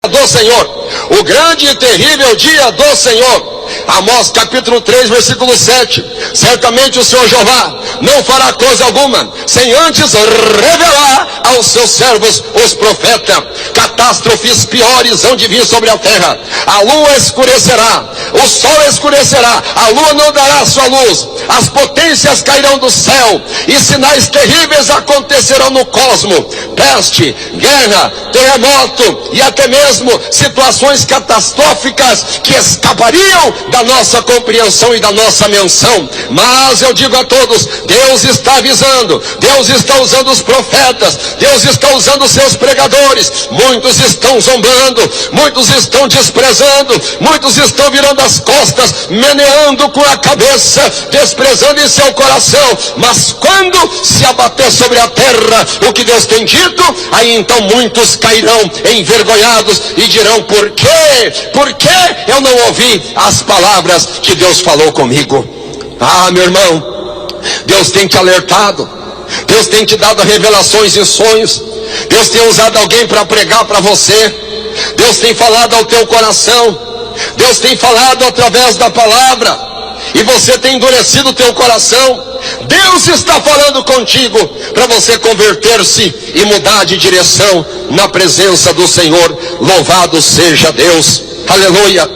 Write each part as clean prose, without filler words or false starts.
do Senhor, o grande e terrível dia do Senhor. Amós capítulo 3, versículo 7. Certamente o Senhor Jeová não fará coisa alguma sem antes revelar aos seus servos os profetas. Catástrofes piores hão de vir sobre a terra. A lua escurecerá, o sol escurecerá, a lua não dará sua luz, as potências cairão do céu, e sinais terríveis acontecerão no cosmo: peste, guerra, terremoto e até mesmo situações catastróficas que escapariam da nossa compreensão e da nossa menção. Mas eu digo a todos, Deus está avisando, Deus está usando os profetas, Deus está usando os seus pregadores. Muitos estão zombando, muitos estão desprezando, muitos estão virando as costas, meneando com a cabeça, desprezando em seu coração. Mas quando se abater sobre a terra o que Deus tem dito, aí então muitos cairão envergonhados e dirão: por quê? Por que eu não ouvi as palavras que Deus falou comigo? Ah, meu irmão, Deus tem te alertado, Deus tem te dado revelações e sonhos, Deus tem usado alguém para pregar para você, Deus tem falado ao teu coração, Deus tem falado através da palavra, e você tem endurecido o teu coração. Deus está falando contigo para você converter-se e mudar de direção na presença do Senhor. Louvado seja Deus, aleluia.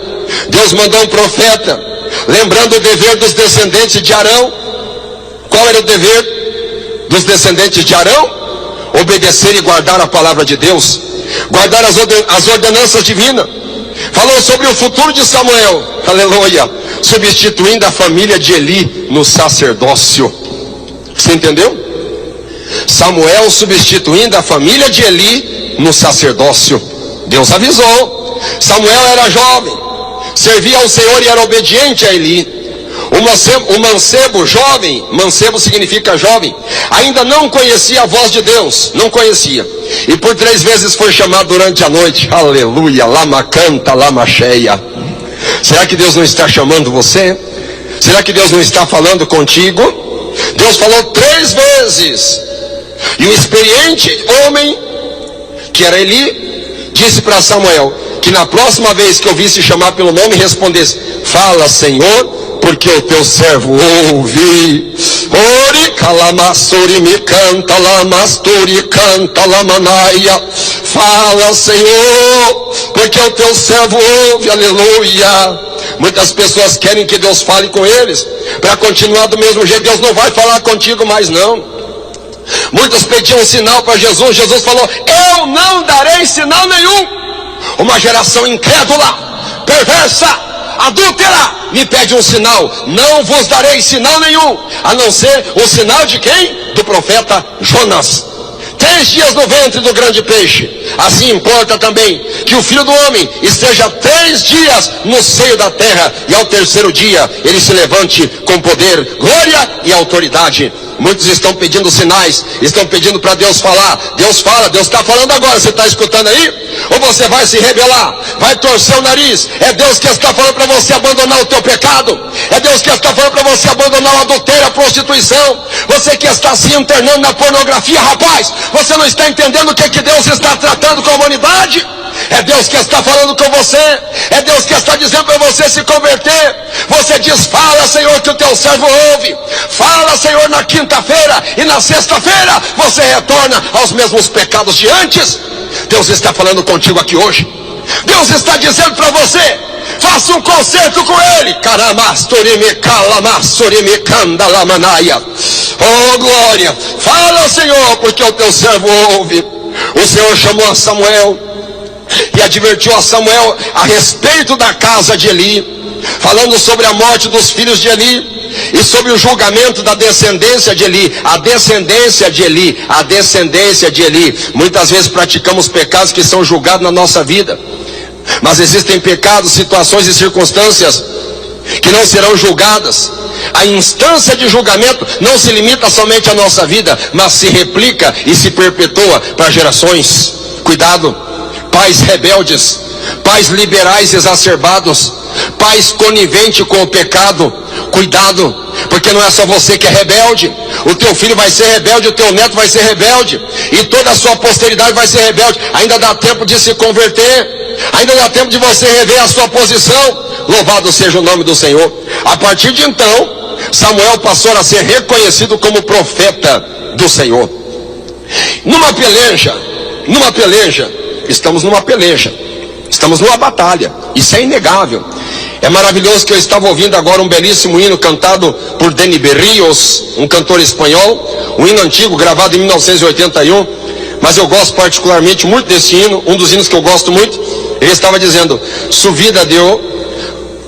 Deus mandou um profeta, lembrando o dever dos descendentes de Arão. Qual era o dever dos descendentes de Arão? Obedecer e guardar a palavra de Deus, guardar as ordenanças divinas. Falou sobre o futuro de Samuel, aleluia, substituindo a família de Eli no sacerdócio. Você entendeu? Samuel substituindo a família de Eli no sacerdócio. Deus avisou. Samuel era jovem, servia ao Senhor e era obediente a Eli. O mancebo jovem, mancebo significa jovem, ainda não conhecia a voz de Deus, não conhecia, e por 3 vezes foi chamado durante a noite, aleluia, lama canta, lama cheia. Será que Deus não está chamando você? Será que Deus não está falando contigo? Deus falou 3 vezes, e o experiente homem, que era Eli, disse para Samuel, que na próxima vez que ouvisse chamar pelo nome, respondesse: fala, Senhor, porque o teu servo ouve. Ori calamassuri me canta, lamasturi canta, lamanaia. Fala, Senhor, porque o teu servo ouve, aleluia. Muitas pessoas querem que Deus fale com eles para continuar do mesmo jeito. Deus não vai falar contigo mais não. Muitos pediam um sinal para Jesus. Jesus falou: eu não darei sinal nenhum. Uma geração incrédula, perversa, adúltera, me pede um sinal. Não vos darei sinal nenhum, a não ser o sinal de quem? Do profeta Jonas. 3 dias no ventre do grande peixe. Assim importa também que o Filho do Homem esteja 3 dias no seio da terra, e ao 3º dia ele se levante com poder, glória e autoridade. Muitos estão pedindo sinais, estão pedindo para Deus falar. Deus fala, Deus está falando agora, você está escutando aí? Ou você vai se rebelar, vai torcer o nariz? É Deus que está falando para você abandonar o teu pecado, é Deus que está falando para você abandonar o adultério, a prostituição. Você que está se internando na pornografia, rapaz, você não está entendendo o que Deus está tratando com a humanidade? É Deus que está falando com você, é Deus que está dizendo para você se converter. Você diz: fala, Senhor, que o teu servo ouve. Fala, Senhor, na quinta-feira, e na sexta-feira você retorna aos mesmos pecados de antes. Deus está falando contigo aqui hoje. Deus está dizendo para você: faça um concerto com Ele. Oh glória, fala, Senhor, porque o teu servo ouve. O Senhor chamou a Samuel e advertiu a Samuel a respeito da casa de Eli, falando sobre a morte dos filhos de Eli e sobre o julgamento da descendência de Eli. A descendência de Eli, a descendência de Eli. Muitas vezes praticamos pecados que são julgados na nossa vida, mas existem pecados, situações e circunstâncias que não serão julgadas. A instância de julgamento não se limita somente à nossa vida, mas se replica e se perpetua para gerações. Cuidado, pais rebeldes, pais liberais exacerbados, pais coniventes com o pecado. Cuidado, porque não é só você que é rebelde. O teu filho vai ser rebelde, o teu neto vai ser rebelde, e toda a sua posteridade vai ser rebelde. Ainda dá tempo de se converter, Ainda dá tempo de você rever a sua posição. Louvado seja o nome do Senhor. A partir de então, Samuel passou a ser reconhecido como profeta do Senhor. Numa peleja, estamos numa batalha, isso é inegável. É maravilhoso que eu estava ouvindo agora um belíssimo hino cantado por Denny Berrios, um cantor espanhol, um hino antigo gravado em 1981, mas eu gosto particularmente muito desse hino, um dos hinos que eu gosto muito. Ele estava dizendo: Su vida dio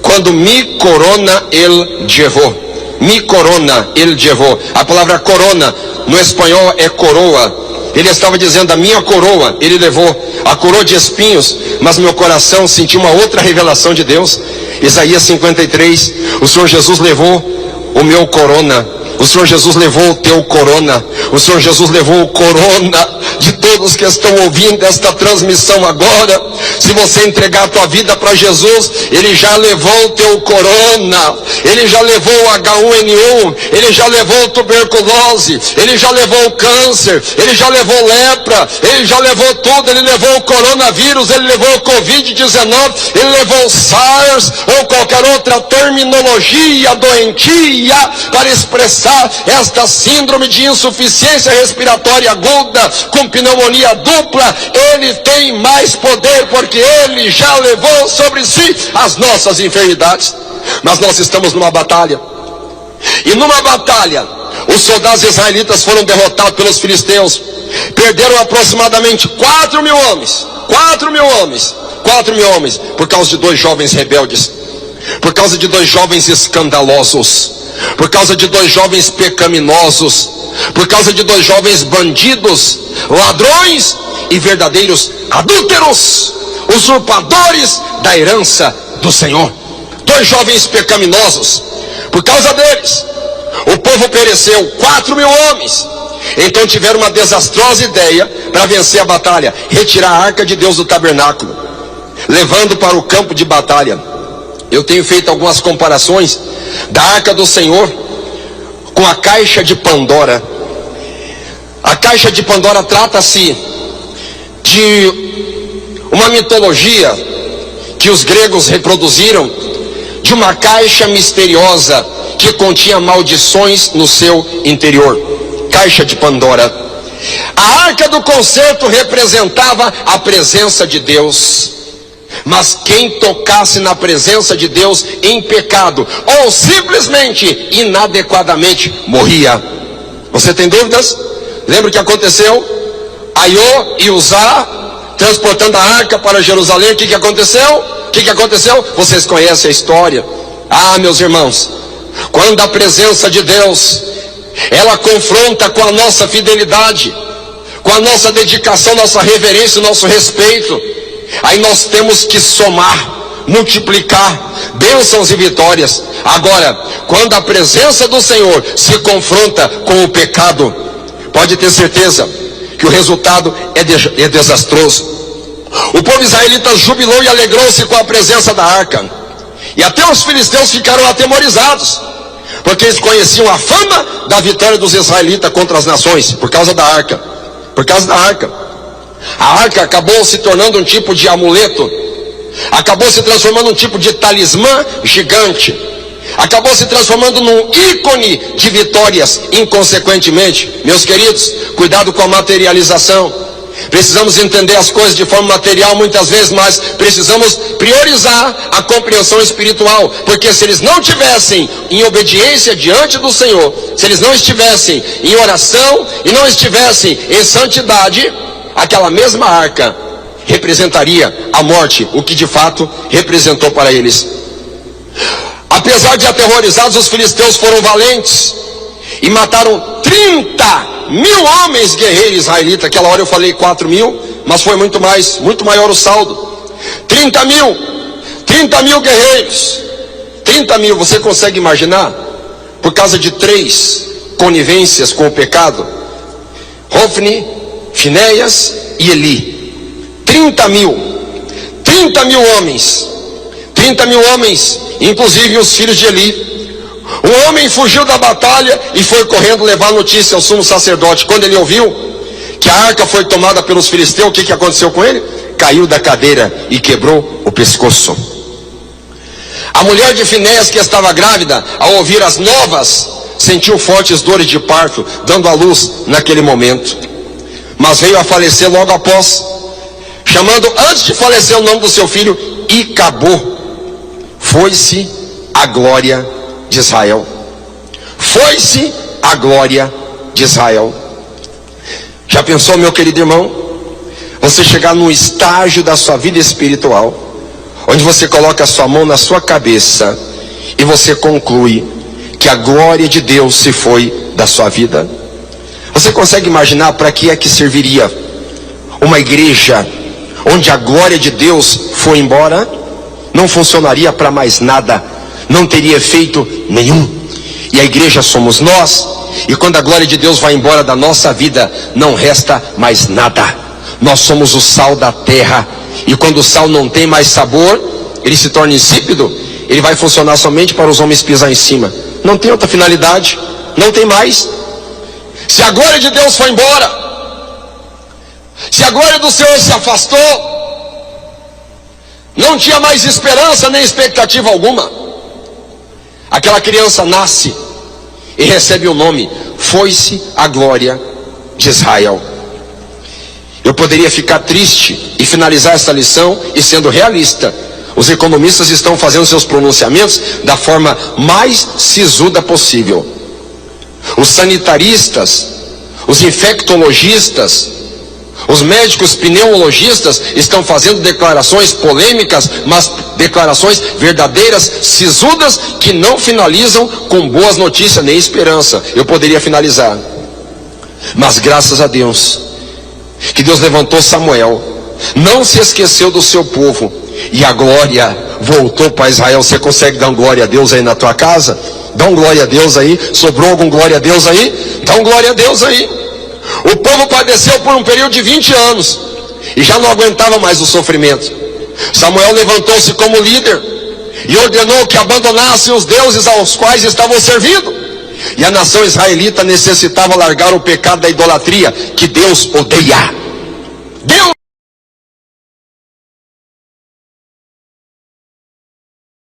quando mi corona el llevó. Mi corona el llevó. A palavra corona no espanhol é coroa. Ele estava dizendo: a minha coroa ele levou, a coroa de espinhos, mas meu coração sentiu uma outra revelação de Deus. Isaías 53, o Senhor Jesus levou o meu corona, o Senhor Jesus levou o teu corona, o Senhor Jesus levou o corona de todos que estão ouvindo esta transmissão agora. Se você entregar a tua vida para Jesus, Ele já levou o teu corona, Ele já levou o H1N1, Ele já levou tuberculose, Ele já levou o câncer, Ele já levou lepra, Ele já levou tudo. Ele levou o coronavírus, Ele levou o Covid-19, Ele levou o SARS ou qualquer outra terminologia doentia para expressar esta síndrome de insuficiência respiratória aguda com pneumonia dupla. Ele tem mais poder, porque Ele já levou sobre si as nossas enfermidades. Mas nós estamos numa batalha, e numa batalha os soldados israelitas foram derrotados pelos filisteus. Perderam aproximadamente 4 mil homens, por causa de 2 jovens rebeldes, por causa de 2 jovens escandalosos, por causa de 2 jovens pecaminosos, por causa de 2 jovens bandidos, ladrões e verdadeiros adúlteros, usurpadores da herança do Senhor. 2 jovens pecaminosos. Por causa deles, o povo pereceu, 4 mil homens. Então tiveram uma desastrosa ideia para vencer a batalha: retirar a arca de Deus do tabernáculo, levando para o campo de batalha. Eu tenho feito algumas comparações da arca do Senhor com a caixa de Pandora. A caixa de Pandora trata-se de uma mitologia que os gregos reproduziram, de uma caixa misteriosa que continha maldições no seu interior. Caixa de Pandora. A arca do concerto representava a presença de Deus, mas quem tocasse na presença de Deus em pecado ou simplesmente inadequadamente morria. Você tem dúvidas? Lembra o que aconteceu? Aiô e Uzá transportando a arca para Jerusalém. O que aconteceu? Vocês conhecem a história. Ah, meus irmãos, quando a presença de Deus ela confronta com a nossa fidelidade, com a nossa dedicação, nossa reverência, nosso respeito, aí nós temos que somar, multiplicar bênçãos e vitórias. Agora, quando a presença do Senhor se confronta com o pecado, pode ter certeza que o resultado é desastroso. O povo israelita jubilou e alegrou-se com a presença da arca, e até os filisteus ficaram atemorizados, porque eles conheciam a fama da vitória dos israelitas contra as nações, por causa da arca. A arca acabou se tornando um tipo de amuleto, acabou se transformando num tipo de talismã gigante, acabou se transformando num ícone de vitórias. Inconsequentemente, meus queridos, cuidado com a materialização. Precisamos entender as coisas de forma material muitas vezes, mas precisamos priorizar a compreensão espiritual, porque se eles não tivessem em obediência diante do Senhor, se eles não estivessem em oração e não estivessem em santidade, aquela mesma arca representaria a morte, o que de fato representou para eles. Apesar de aterrorizados, os filisteus foram valentes e mataram 30 mil homens guerreiros israelitas. Aquela hora eu falei 4 mil, mas foi muito mais, muito maior o saldo. 30 mil guerreiros. 30 mil, você consegue imaginar? Por causa de 3 conivências com o pecado: Hofni, Finéias e Eli. 30 mil homens, inclusive os filhos de Eli. Um homem fugiu da batalha e foi correndo levar notícia ao sumo sacerdote. Quando ele ouviu que a arca foi tomada pelos filisteus, o que aconteceu com ele? caiu da cadeira e quebrou o pescoço. A mulher de Finéias, que estava grávida, ao ouvir as novas, sentiu fortes dores de parto, dando à luz naquele momento, mas veio a falecer logo após, chamando antes de falecer o nome do seu filho Icabô. Foi-se a glória de Israel. Foi-se a glória de Israel. Já pensou, meu querido irmão, você chegar num estágio da sua vida espiritual, onde você coloca a sua mão na sua cabeça e você conclui que a glória de Deus se foi da sua vida? Você consegue imaginar para que é que serviria uma igreja onde a glória de Deus foi embora? Não funcionaria para mais nada, não teria efeito nenhum. E a igreja somos nós, e quando a glória de Deus vai embora da nossa vida, não resta mais nada. Nós somos o sal da terra, e quando o sal não tem mais sabor, ele se torna insípido, ele vai funcionar somente para os homens pisar em cima. Não tem outra finalidade, não tem mais. Se a glória de Deus foi embora, se a glória do Senhor se afastou, não tinha mais esperança nem expectativa alguma. Aquela criança nasce e recebe o nome, foi-se a glória de Israel. Eu poderia ficar triste e finalizar essa lição e sendo realista. Os economistas estão fazendo seus pronunciamentos da forma mais sisuda possível. Os sanitaristas, os infectologistas, os médicos pneumologistas estão fazendo declarações polêmicas, mas declarações verdadeiras, sisudas, que não finalizam com boas notícias nem esperança. Eu poderia finalizar, mas graças a Deus, que Deus levantou Samuel, não se esqueceu do seu povo, e a glória voltou para Israel. Você consegue dar um glória a Deus aí na tua casa? Dá um glória a Deus aí. Sobrou algum glória a Deus aí? Dá um glória a Deus aí. O povo padeceu por um período de 20 anos e já não aguentava mais o sofrimento. Samuel levantou-se como líder e ordenou que abandonassem os deuses aos quais estavam servindo. E a nação israelita necessitava largar o pecado da idolatria, que Deus odeia. Deus